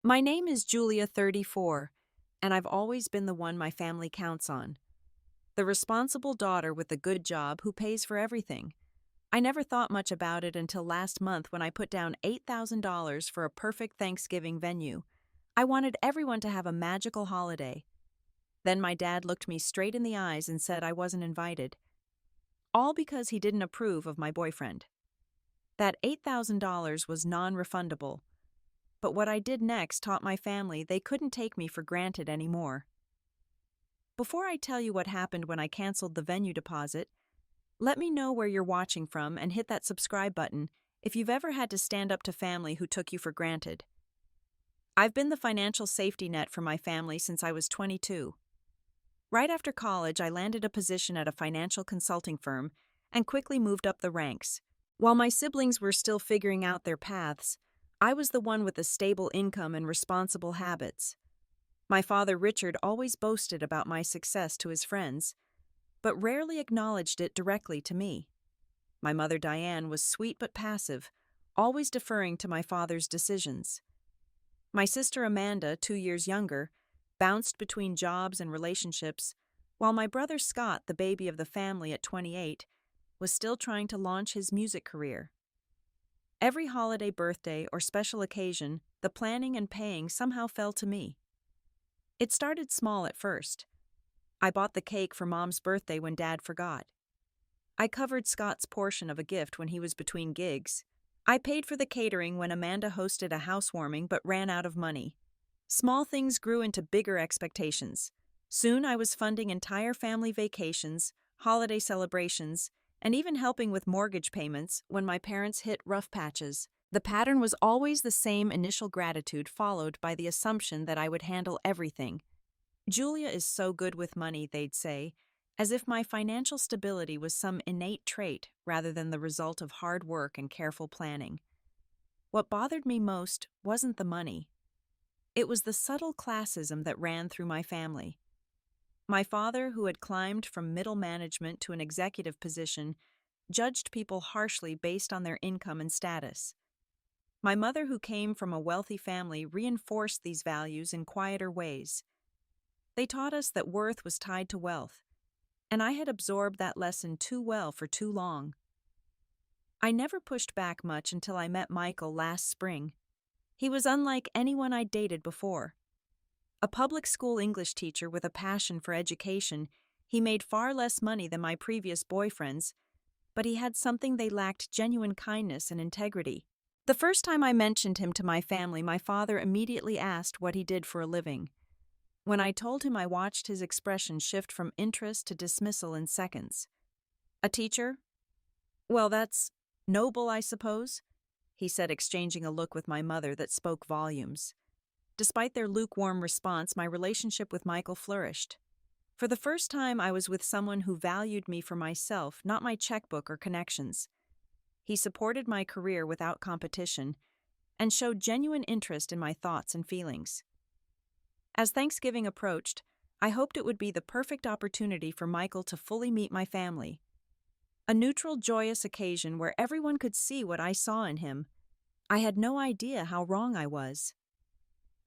My name is Julia 34, and I've always been the one my family counts on. The responsible daughter with a good job who pays for everything. I never thought much about it until last month when I put down $8,000 for a perfect Thanksgiving venue. I wanted everyone to have a magical holiday. Then my dad looked me straight in the eyes and said I wasn't invited. All because he didn't approve of my boyfriend. That $8,000 was non-refundable. But what I did next taught my family they couldn't take me for granted anymore. Before I tell you what happened when I canceled the venue deposit, let me know where you're watching from and hit that subscribe button if you've ever had to stand up to family who took you for granted. I've been the financial safety net for my family since I was 22. Right after college, I landed a position at a financial consulting firm and quickly moved up the ranks. While my siblings were still figuring out their paths, I was the one with a stable income and responsible habits. My father Richard always boasted about my success to his friends, but rarely acknowledged it directly to me. My mother Diane was sweet but passive, always deferring to my father's decisions. My sister Amanda, 2 years younger, bounced between jobs and relationships, while my brother Scott, the baby of the family at 28, was still trying to launch his music career. Every holiday, birthday, or special occasion, the planning and paying somehow fell to me. It started small at first. I bought the cake for Mom's birthday when Dad forgot. I covered Scott's portion of a gift when he was between gigs. I paid for the catering when Amanda hosted a housewarming but ran out of money. Small things grew into bigger expectations. Soon I was funding entire family vacations, holiday celebrations, and even helping with mortgage payments when my parents hit rough patches. The pattern was always the same: initial gratitude followed by the assumption that I would handle everything. Julia is so good with money, they'd say, as if my financial stability was some innate trait rather than the result of hard work and careful planning. What bothered me most wasn't the money. It was the subtle classism that ran through my family. My father, who had climbed from middle management to an executive position, judged people harshly based on their income and status. My mother, who came from a wealthy family, reinforced these values in quieter ways. They taught us that worth was tied to wealth, and I had absorbed that lesson too well for too long. I never pushed back much until I met Michael last spring. He was unlike anyone I'd dated before. A public school English teacher with a passion for education, he made far less money than my previous boyfriends, but he had something they lacked: genuine kindness and integrity. The first time I mentioned him to my family, my father immediately asked what he did for a living. When I told him, I watched his expression shift from interest to dismissal in seconds. "A teacher? Well, that's noble, I suppose," he said, exchanging a look with my mother that spoke volumes. Despite their lukewarm response, my relationship with Michael flourished. For the first time, I was with someone who valued me for myself, not my checkbook or connections. He supported my career without competition and showed genuine interest in my thoughts and feelings. As Thanksgiving approached, I hoped it would be the perfect opportunity for Michael to fully meet my family. A neutral, joyous occasion where everyone could see what I saw in him. I had no idea how wrong I was.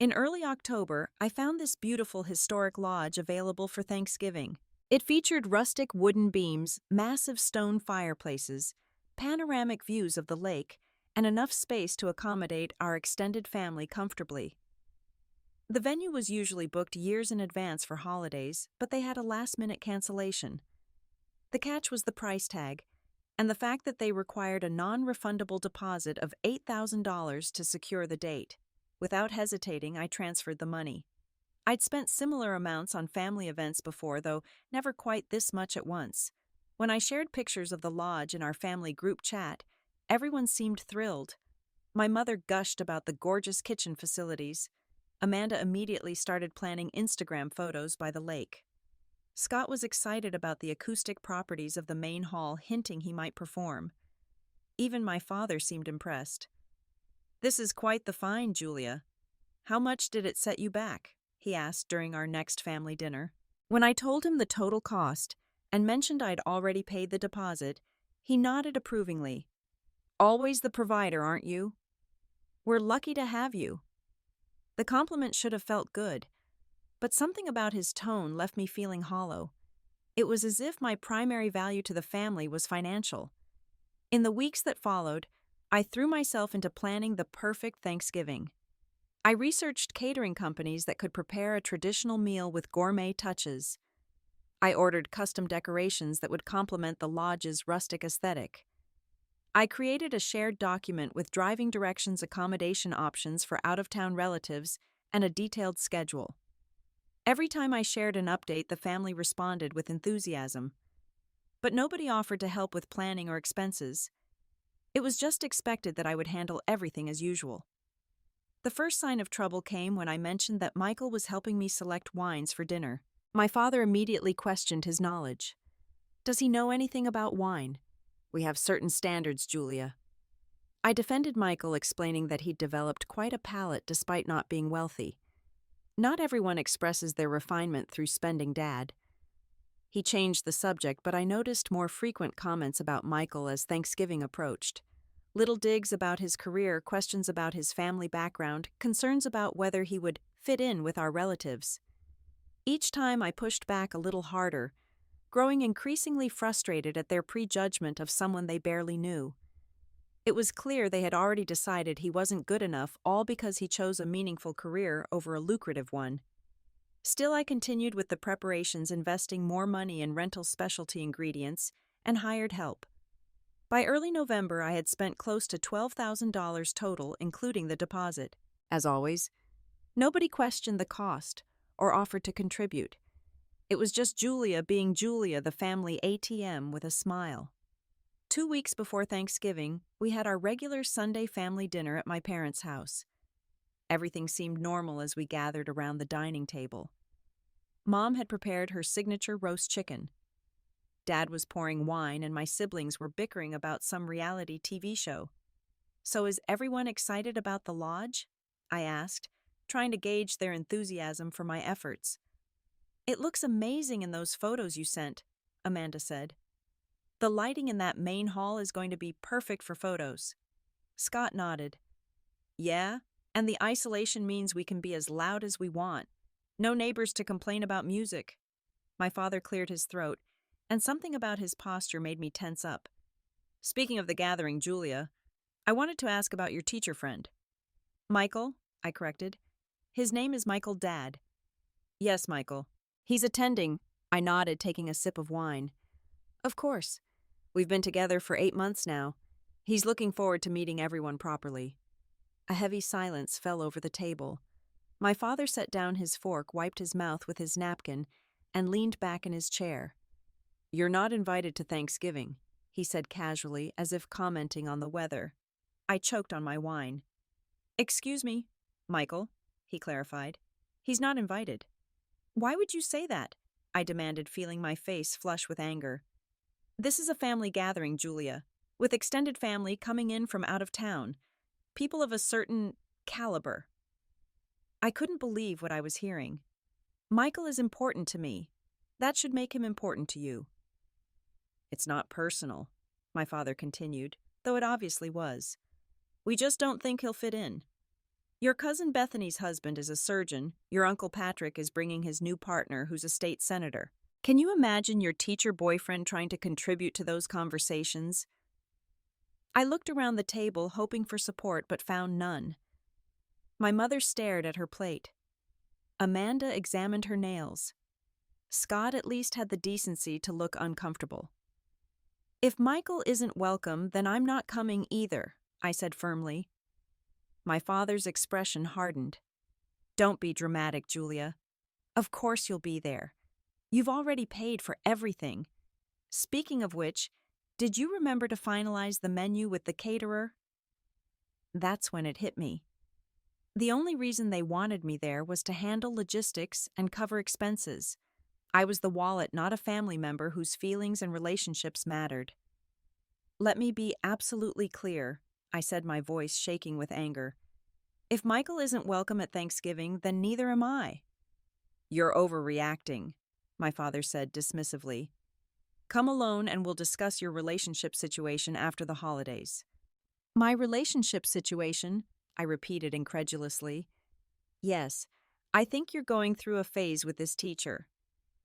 In early October, I found this beautiful historic lodge available for Thanksgiving. It featured rustic wooden beams, massive stone fireplaces, panoramic views of the lake, and enough space to accommodate our extended family comfortably. The venue was usually booked years in advance for holidays, but they had a last-minute cancellation. The catch was the price tag, and the fact that they required a non-refundable deposit of $8,000 to secure the date. Without hesitating, I transferred the money. I'd spent similar amounts on family events before, though never quite this much at once. When I shared pictures of the lodge in our family group chat, everyone seemed thrilled. My mother gushed about the gorgeous kitchen facilities. Amanda immediately started planning Instagram photos by the lake. Scott was excited about the acoustic properties of the main hall, hinting he might perform. Even my father seemed impressed. "This is quite the find, Julia. How much did it set you back?" he asked during our next family dinner. When I told him the total cost and mentioned I'd already paid the deposit, he nodded approvingly. "Always the provider, aren't you? We're lucky to have you." The compliment should have felt good, but something about his tone left me feeling hollow. It was as if my primary value to the family was financial. In the weeks that followed, I threw myself into planning the perfect Thanksgiving. I researched catering companies that could prepare a traditional meal with gourmet touches. I ordered custom decorations that would complement the lodge's rustic aesthetic. I created a shared document with driving directions, accommodation options for out-of-town relatives, and a detailed schedule. Every time I shared an update, the family responded with enthusiasm. But nobody offered to help with planning or expenses. It was just expected that I would handle everything as usual. The first sign of trouble came when I mentioned that Michael was helping me select wines for dinner. My father immediately questioned his knowledge. "Does he know anything about wine? We have certain standards, Julia." I defended Michael, explaining that he'd developed quite a palate despite not being wealthy. Not everyone expresses their refinement through spending, Dad. He changed the subject, but I noticed more frequent comments about Michael as Thanksgiving approached. Little digs about his career, questions about his family background, concerns about whether he would fit in with our relatives. Each time I pushed back a little harder, growing increasingly frustrated at their prejudgment of someone they barely knew. It was clear they had already decided he wasn't good enough, all because he chose a meaningful career over a lucrative one. Still, I continued with the preparations, investing more money in rental specialty ingredients, and hired help. By early November, I had spent close to $12,000 total, including the deposit. As always, nobody questioned the cost or offered to contribute. It was just Julia being Julia, the family ATM, with a smile. 2 weeks before Thanksgiving, we had our regular Sunday family dinner at my parents' house. Everything seemed normal as we gathered around the dining table. Mom had prepared her signature roast chicken. Dad was pouring wine, and my siblings were bickering about some reality TV show. "So is everyone excited about the lodge?" I asked, trying to gauge their enthusiasm for my efforts. "It looks amazing in those photos you sent," Amanda said. "The lighting in that main hall is going to be perfect for photos." Scott nodded. "Yeah, and the isolation means we can be as loud as we want. No neighbors to complain about music." My father cleared his throat, and something about his posture made me tense up. "Speaking of the gathering, Julia, I wanted to ask about your teacher friend." "Michael," I corrected. "His name is Michael, Dad." "Yes, Michael. He's attending." I nodded, taking a sip of wine. "Of course. We've been together for 8 months now. He's looking forward to meeting everyone properly." A heavy silence fell over the table. My father set down his fork, wiped his mouth with his napkin, and leaned back in his chair. "You're not invited to Thanksgiving," he said casually, as if commenting on the weather. I choked on my wine. "Excuse me, Michael," he clarified. "He's not invited." "Why would you say that?" I demanded, feeling my face flush with anger. "This is a family gathering, Julia, with extended family coming in from out of town, people of a certain caliber." I couldn't believe what I was hearing. "Michael is important to me. That should make him important to you." "It's not personal," my father continued, though it obviously was. "We just don't think he'll fit in. Your cousin Bethany's husband is a surgeon. Your Uncle Patrick is bringing his new partner, who's a state senator. Can you imagine your teacher boyfriend trying to contribute to those conversations?" I looked around the table, hoping for support, but found none. My mother stared at her plate. Amanda examined her nails. Scott at least had the decency to look uncomfortable. "If Michael isn't welcome, then I'm not coming either," I said firmly. My father's expression hardened. "Don't be dramatic, Julia. Of course you'll be there. You've already paid for everything. Speaking of which, did you remember to finalize the menu with the caterer?" That's when it hit me. The only reason they wanted me there was to handle logistics and cover expenses. I was the wallet, not a family member whose feelings and relationships mattered. "Let me be absolutely clear," I said, my voice shaking with anger. "If Michael isn't welcome at Thanksgiving, then neither am I." "You're overreacting," my father said dismissively. "Come alone and we'll discuss your relationship situation after the holidays." "My relationship situation?" I repeated incredulously. Yes, I think you're going through a phase with this teacher.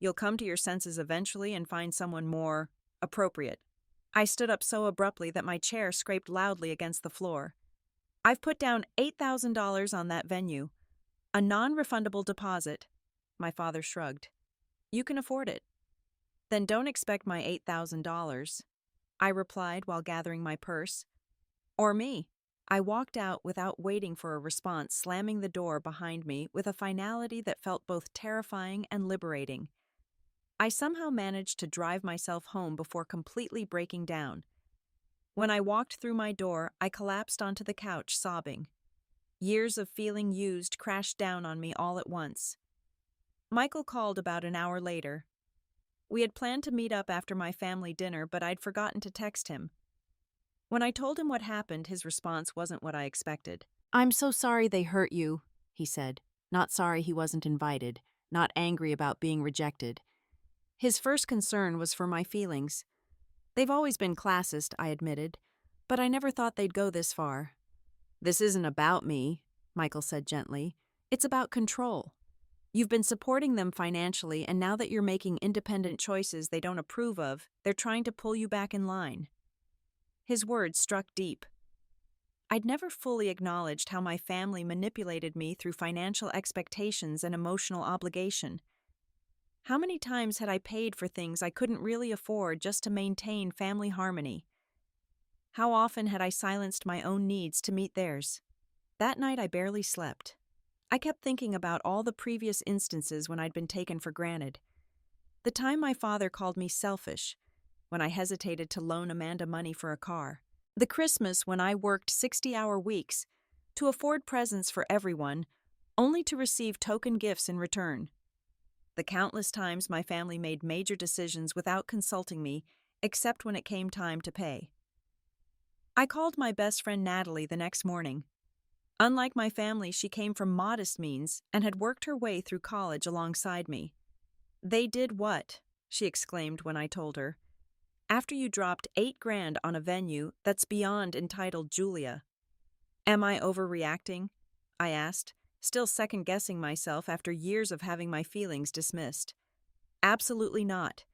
You'll come to your senses eventually and find someone more appropriate. I stood up so abruptly that my chair scraped loudly against the floor. I've put down $8,000 on that venue. A non-refundable deposit. My father shrugged. You can afford it. Then don't expect my $8,000. I replied while gathering my purse. Or me. I walked out without waiting for a response, slamming the door behind me with a finality that felt both terrifying and liberating. I somehow managed to drive myself home before completely breaking down. When I walked through my door, I collapsed onto the couch, sobbing. Years of feeling used crashed down on me all at once. Michael called about an hour later. We had planned to meet up after my family dinner, but I'd forgotten to text him. When I told him what happened, his response wasn't what I expected. "I'm so sorry they hurt you," he said. Not sorry he wasn't invited, not angry about being rejected. His first concern was for my feelings. They've always been classist, I admitted, but I never thought they'd go this far. "This isn't about me," Michael said gently. "It's about control. You've been supporting them financially, and now that you're making independent choices they don't approve of, they're trying to pull you back in line." His words struck deep. I'd never fully acknowledged how my family manipulated me through financial expectations and emotional obligation. How many times had I paid for things I couldn't really afford just to maintain family harmony? How often had I silenced my own needs to meet theirs? That night I barely slept. I kept thinking about all the previous instances when I'd been taken for granted. The time my father called me selfish, when I hesitated to loan Amanda money for a car. The Christmas when I worked 60-hour weeks to afford presents for everyone, only to receive token gifts in return. The countless times my family made major decisions without consulting me, except when it came time to pay. I called my best friend Natalie the next morning. Unlike my family, she came from modest means and had worked her way through college alongside me. "They did what?" she exclaimed when I told her. "After you dropped $8,000 on a venue that's beyond entitled Julia." "Am I overreacting?" I asked, still second-guessing myself after years of having my feelings dismissed. "Absolutely not.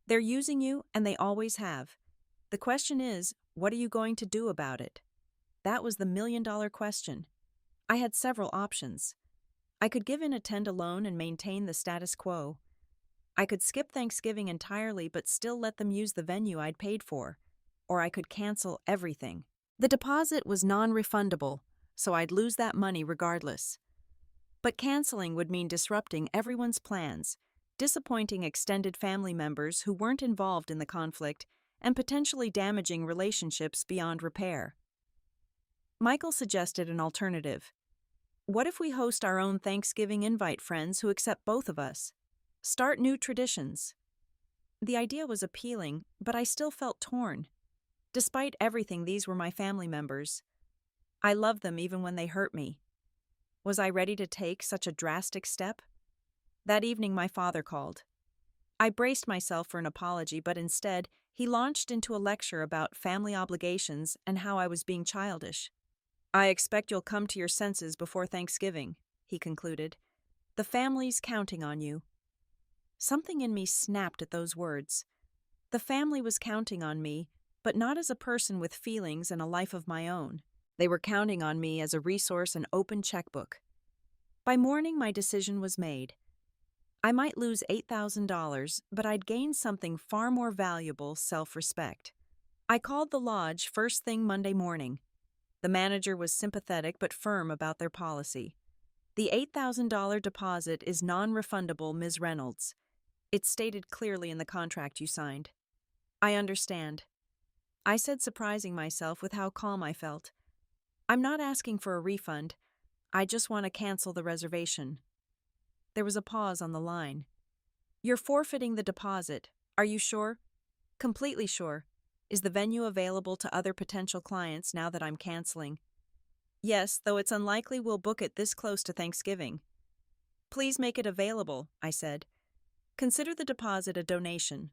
They're using you, and they always have. The question is, what are you going to do about it?" That was the million-dollar question. I had several options. I could give in, attend alone, and maintain the status quo. I could skip Thanksgiving entirely but still let them use the venue I'd paid for. Or I could cancel everything. The deposit was non-refundable, so I'd lose that money regardless. But canceling would mean disrupting everyone's plans, disappointing extended family members who weren't involved in the conflict, and potentially damaging relationships beyond repair. Michael suggested an alternative. "What if we host our own Thanksgiving invite friends who accept both of us? Start new traditions." The idea was appealing, but I still felt torn. Despite everything, these were my family members. I loved them even when they hurt me. Was I ready to take such a drastic step? That evening my father called. I braced myself for an apology, but instead, he launched into a lecture about family obligations and how I was being childish. "I expect you'll come to your senses before Thanksgiving," he concluded. "The family's counting on you." Something in me snapped at those words. The family was counting on me, but not as a person with feelings and a life of my own. They were counting on me as a resource and open checkbook. By morning, my decision was made. I might lose $8,000, but I'd gain something far more valuable: self-respect. I called the lodge first thing Monday morning. The manager was sympathetic but firm about their policy. "The $8,000 deposit is non-refundable, Ms. Reynolds. It's stated clearly in the contract you signed." "I understand," I said, surprising myself with how calm I felt. "I'm not asking for a refund. I just want to cancel the reservation." There was a pause on the line. "You're forfeiting the deposit. Are you sure?" "Completely sure. Is the venue available to other potential clients now that I'm canceling?" "Yes, though it's unlikely we'll book it this close to Thanksgiving." "Please make it available," I said. "Consider the deposit a donation."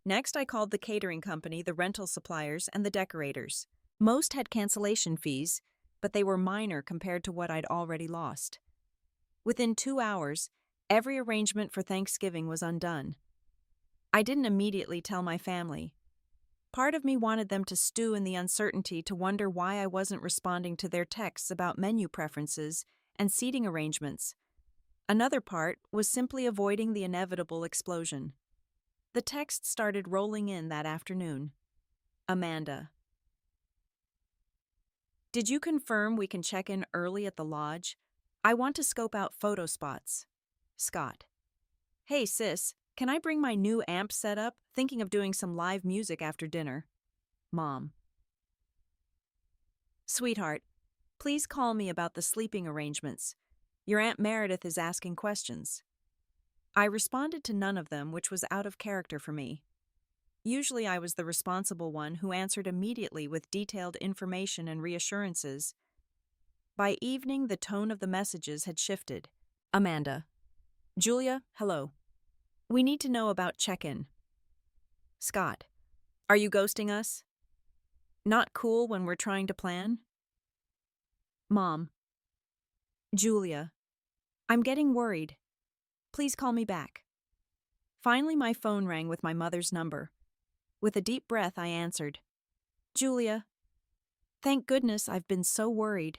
Next, I called the catering company, the rental suppliers, and the decorators. Most had cancellation fees, but they were minor compared to what I'd already lost. Within 2 hours, every arrangement for Thanksgiving was undone. I didn't immediately tell my family. Part of me wanted them to stew in the uncertainty, to wonder why I wasn't responding to their texts about menu preferences and seating arrangements. Another part was simply avoiding the inevitable explosion. The text started rolling in that afternoon. Amanda. Did you confirm we can check in early at the lodge? I want to scope out photo spots. Scott. Hey sis, can I bring my new amp set up? Thinking of doing some live music after dinner. Mom. Sweetheart, please call me about the sleeping arrangements. Your Aunt Meredith is asking questions. I responded to none of them, which was out of character for me. Usually I was the responsible one who answered immediately with detailed information and reassurances. By evening, the tone of the messages had shifted. Amanda. Julia, hello. We need to know about check-in. Scott. Are you ghosting us? Not cool when we're trying to plan? Mom. Julia. I'm getting worried. Please call me back. Finally, my phone rang with my mother's number. With a deep breath, I answered. Julia. Thank goodness, I've been so worried.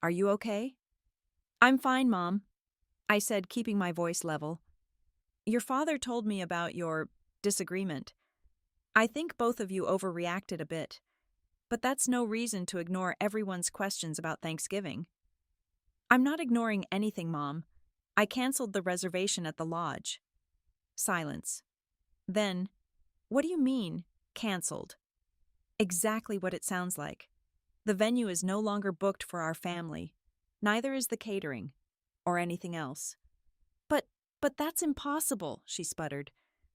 Are you okay? I'm fine, Mom, I said, keeping my voice level. Your father told me about your disagreement. I think both of you overreacted a bit, but that's no reason to ignore everyone's questions about Thanksgiving. I'm not ignoring anything, Mom. I canceled the reservation at the lodge. Silence. Then, what do you mean, canceled? Exactly what it sounds like. The venue is no longer booked for our family. Neither is the catering, or anything else. But that's impossible, she sputtered.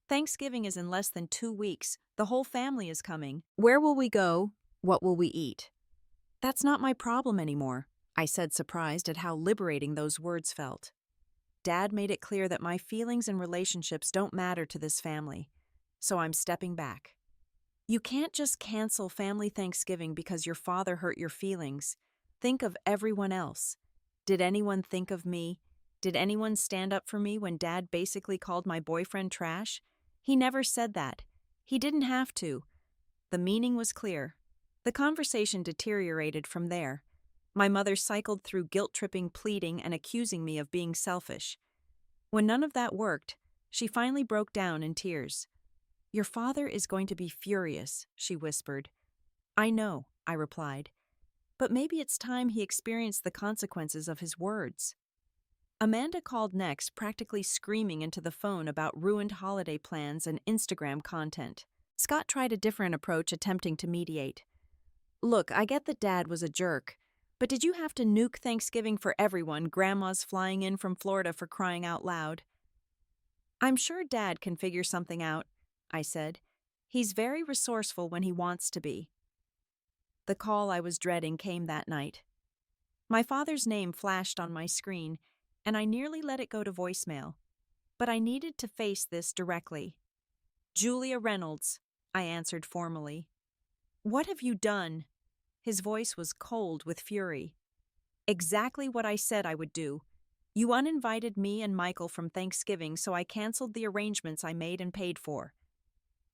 Thanksgiving is in less than 2 weeks. The whole family is coming. Where will we go? What will we eat? That's not my problem anymore, I said, surprised at how liberating those words felt. Dad made it clear that my feelings and relationships don't matter to this family, so I'm stepping back. You can't just cancel family Thanksgiving because your father hurt your feelings. Think of everyone else. Did anyone think of me? Did anyone stand up for me when Dad basically called my boyfriend trash? He never said that. He didn't have to. The meaning was clear. The conversation deteriorated from there. My mother cycled through guilt-tripping pleading and accusing me of being selfish. When none of that worked, she finally broke down in tears. Your father is going to be furious, she whispered. I know, I replied. But maybe it's time he experienced the consequences of his words. Amanda called next, practically screaming into the phone about ruined holiday plans and Instagram content. Scott tried a different approach, attempting to mediate. Look, I get that Dad was a jerk, but did you have to nuke Thanksgiving for everyone? Grandma's flying in from Florida, for crying out loud. I'm sure Dad can figure something out, I said. He's very resourceful when he wants to be. The call I was dreading came that night. My father's name flashed on my screen, and I nearly let it go to voicemail. But I needed to face this directly. Julia Reynolds, I answered formally. What have you done? His voice was cold with fury. Exactly what I said I would do. You uninvited me and Michael from Thanksgiving, so I canceled the arrangements I made and paid for.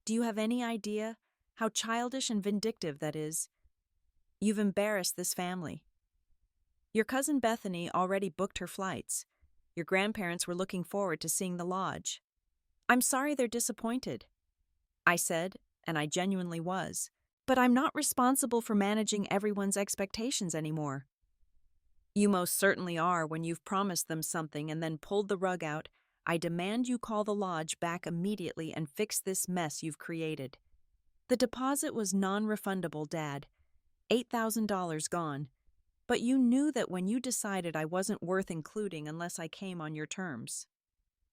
Do you have any idea how childish and vindictive that is? You've embarrassed this family. Your cousin Bethany already booked her flights. Your grandparents were looking forward to seeing the lodge. I'm sorry they're disappointed, I said, and I genuinely was. But I'm not responsible for managing everyone's expectations anymore. You most certainly are when you've promised them something and then pulled the rug out. I demand you call the lodge back immediately and fix this mess you've created. The deposit was non-refundable, Dad. $8,000 gone. But you knew that when you decided I wasn't worth including unless I came on your terms.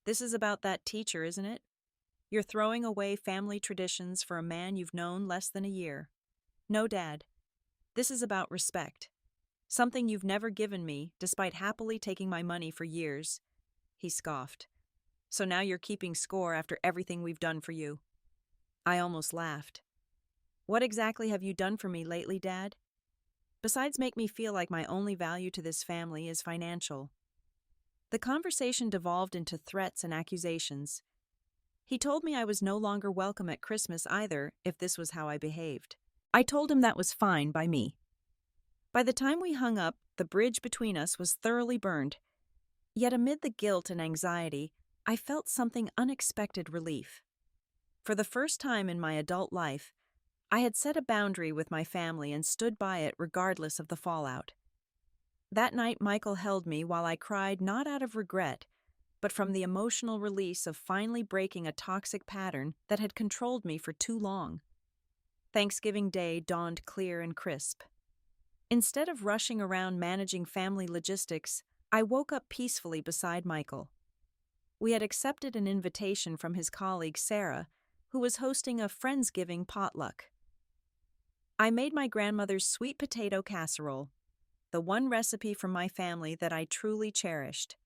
This is about that teacher, isn't it? You're throwing away family traditions for a man you've known less than a year. No, Dad. This is about respect. Something you've never given me, despite happily taking my money for years. He scoffed. So now you're keeping score after everything we've done for you. I almost laughed. What exactly have you done for me lately, Dad? Besides make me feel like my only value to this family is financial. The conversation devolved into threats and accusations. He told me I was no longer welcome at Christmas either if this was how I behaved. I told him that was fine by me. By the time we hung up, the bridge between us was thoroughly burned. Yet amid the guilt and anxiety, I felt something unexpected relief. For the first time in my adult life, I had set a boundary with my family and stood by it regardless of the fallout. That night, Michael held me while I cried not out of regret, but from the emotional release of finally breaking a toxic pattern that had controlled me for too long. Thanksgiving Day dawned clear and crisp. Instead of rushing around managing family logistics, I woke up peacefully beside Michael. We had accepted an invitation from his colleague Sarah, who was hosting a Friendsgiving potluck. I made my grandmother's sweet potato casserole, the one recipe from my family that I truly cherished.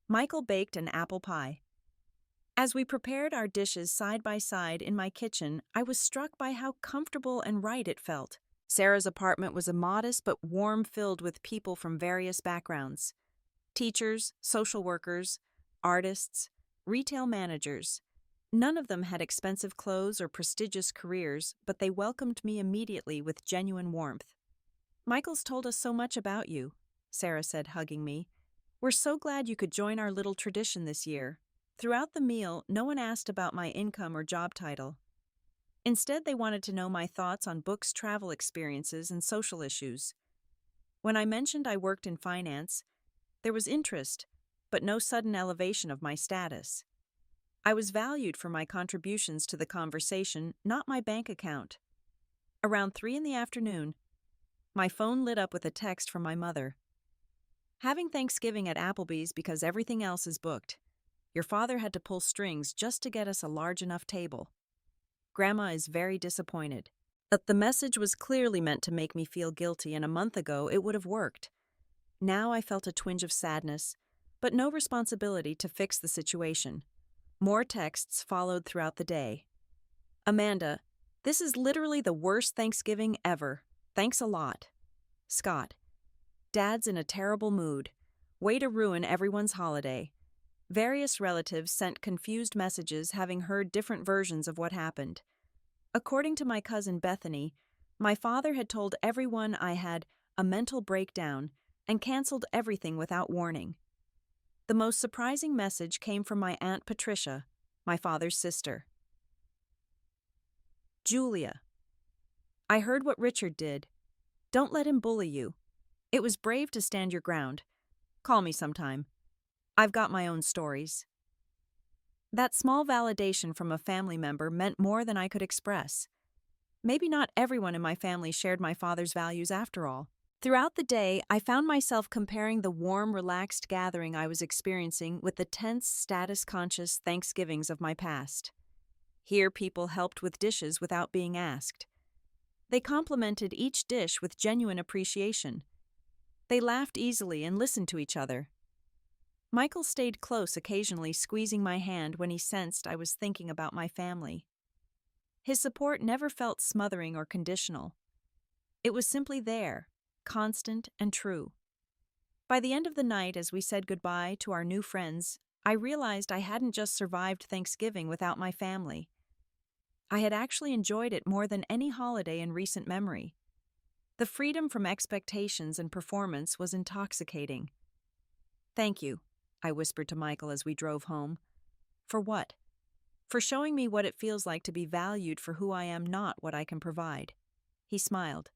Michael baked an apple pie. As we prepared our dishes side by side in my kitchen, I was struck by how comfortable and right it felt. Sarah's apartment was a modest but warm, filled with people from various backgrounds. Teachers, social workers, artists, retail managers. None of them had expensive clothes or prestigious careers, but they welcomed me immediately with genuine warmth. "Michael's told us so much about you," Sarah said, hugging me. "We're so glad you could join our little tradition this year." Throughout the meal, no one asked about my income or job title. Instead, they wanted to know my thoughts on books, travel experiences, and social issues. When I mentioned I worked in finance, there was interest, but no sudden elevation of my status. I was valued for my contributions to the conversation, not my bank account. Around 3 in the afternoon, my phone lit up with a text from my mother. "Having Thanksgiving at Applebee's because everything else is booked. Your father had to pull strings just to get us a large enough table. Grandma is very disappointed." But the message was clearly meant to make me feel guilty, and a month ago it would have worked. Now I felt a twinge of sadness, but no responsibility to fix the situation. More texts followed throughout the day. "Amanda, this is literally the worst Thanksgiving ever. Thanks a lot. Scott, Dad's in a terrible mood. Way to ruin everyone's holiday." Various relatives sent confused messages, having heard different versions of what happened. According to my cousin Bethany, my father had told everyone I had a mental breakdown and canceled everything without warning. The most surprising message came from my Aunt Patricia, my father's sister. "Julia, I heard what Richard did. Don't let him bully you. It was brave to stand your ground. Call me sometime. I've got my own stories." That small validation from a family member meant more than I could express. Maybe not everyone in my family shared my father's values after all. Throughout the day, I found myself comparing the warm, relaxed gathering I was experiencing with the tense, status-conscious Thanksgivings of my past. Here, people helped with dishes without being asked. They complimented each dish with genuine appreciation. They laughed easily and listened to each other. Michael stayed close, occasionally squeezing my hand when he sensed I was thinking about my family. His support never felt smothering or conditional. It was simply there, constant and true. By the end of the night, as we said goodbye to our new friends, I realized I hadn't just survived Thanksgiving without my family. I had actually enjoyed it more than any holiday in recent memory. The freedom from expectations and performance was intoxicating. "Thank you," I whispered to Michael as we drove home. "For what?" "For showing me what it feels like to be valued for who I am, not what I can provide." He smiled.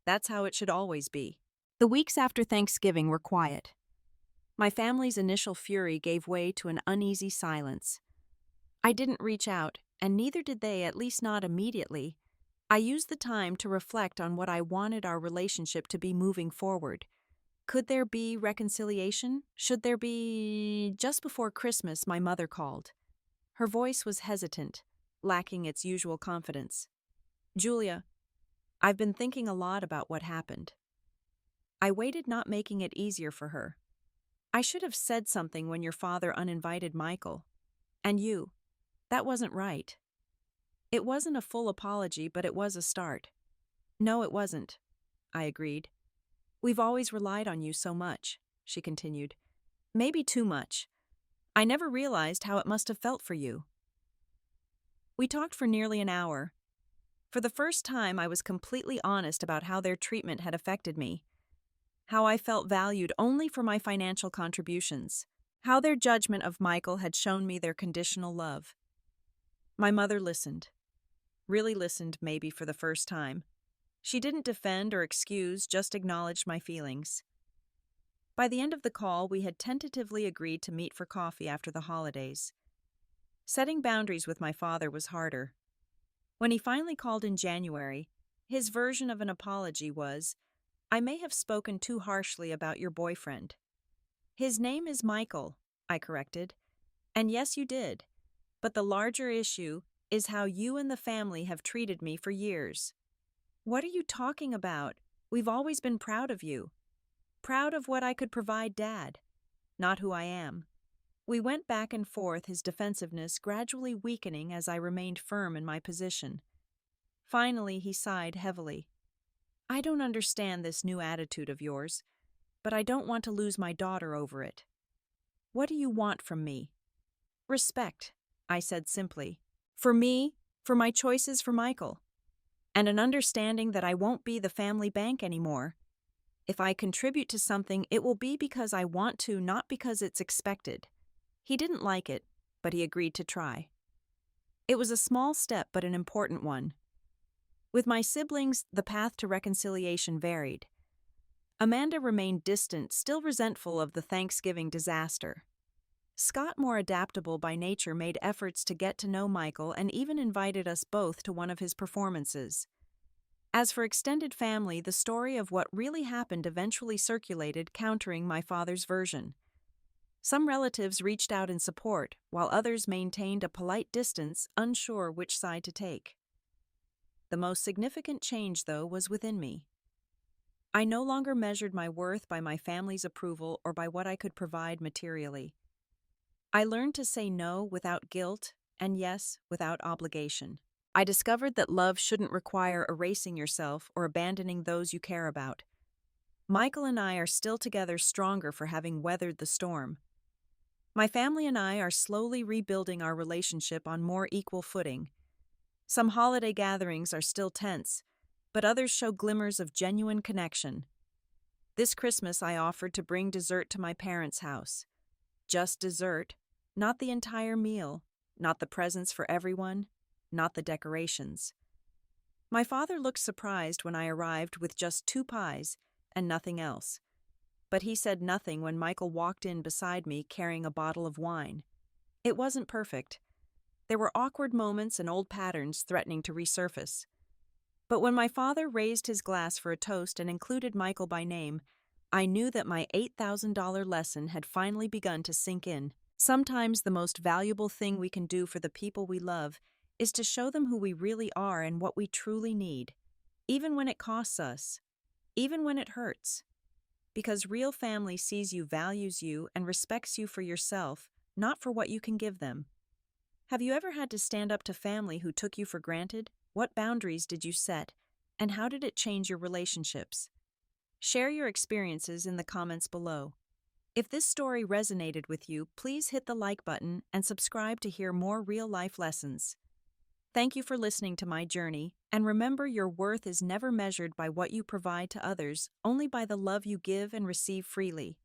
"That's how it should always be." The weeks after Thanksgiving were quiet. My family's initial fury gave way to an uneasy silence. I didn't reach out, and neither did they, at least not immediately. I used the time to reflect on what I wanted our relationship to be moving forward. Could there be reconciliation? Should there be... Just before Christmas, my mother called. Her voice was hesitant, lacking its usual confidence. "Julia, I've been thinking a lot about what happened." I waited, not making it easier for her. "I should have said something when your father uninvited Michael. And you. That wasn't right." It wasn't a full apology, but it was a start. "No, it wasn't," I agreed. "We've always relied on you so much," she continued. Maybe too much. I never realized how it must have felt for you. We talked for nearly an hour. For the first time, I was completely honest about how their treatment had affected me, how I felt valued only for my financial contributions, how their judgment of Michael had shown me their conditional love. My mother listened. Really listened, maybe for the first time. She didn't defend or excuse, just acknowledged my feelings. By the end of the call, we had tentatively agreed to meet for coffee after the holidays. Setting boundaries with my father was harder. When he finally called in January, his version of an apology was, "I may have spoken too harshly about your boyfriend." "His name is Michael," I corrected. "And yes, you did. But the larger issue is how you and the family have treated me for years." "What are you talking about? We've always been proud of you." "Proud of what I could provide, Dad, not who I am." We went back and forth, his defensiveness gradually weakening as I remained firm in my position. Finally, he sighed heavily. "I don't understand this new attitude of yours, but I don't want to lose my daughter over it." "What do you want from me?" "Respect," I said simply. "For me, for my choices for Michael. And an understanding that I won't be the family bank anymore. If I contribute to something, it will be because I want to, not because it's expected." He didn't like it, but he agreed to try. It was a small step, but an important one. With my siblings, the path to reconciliation varied. Amanda remained distant, still resentful of the Thanksgiving disaster. Scott, more adaptable by nature, made efforts to get to know Michael and even invited us both to one of his performances. As for extended family, the story of what really happened eventually circulated, countering my father's version. Some relatives reached out in support, while others maintained a polite distance, unsure which side to take. The most significant change, though, was within me. I no longer measured my worth by my family's approval or by what I could provide materially. I learned to say no without guilt and yes without obligation. I discovered that love shouldn't require erasing yourself or abandoning those you care about. Michael and I are still together, stronger for having weathered the storm. My family and I are slowly rebuilding our relationship on more equal footing. Some holiday gatherings are still tense, but others show glimmers of genuine connection. This Christmas, I offered to bring dessert to my parents' house. Just dessert, not the entire meal, not the presents for everyone, not the decorations. My father looked surprised when I arrived with just 2 pies and nothing else. But he said nothing when Michael walked in beside me carrying a bottle of wine. It wasn't perfect. There were awkward moments and old patterns threatening to resurface. But when my father raised his glass for a toast and included Michael by name, I knew that my $8,000 lesson had finally begun to sink in. Sometimes the most valuable thing we can do for the people we love is to show them who we really are and what we truly need, even when it costs us, even when it hurts. Because real family sees you, values you, and respects you for yourself, not for what you can give them. Have you ever had to stand up to family who took you for granted? What boundaries did you set, and how did it change your relationships? Share your experiences in the comments below. If this story resonated with you, please hit the like button and subscribe to hear more real-life lessons. Thank you for listening to my journey, and remember, your worth is never measured by what you provide to others, only by the love you give and receive freely.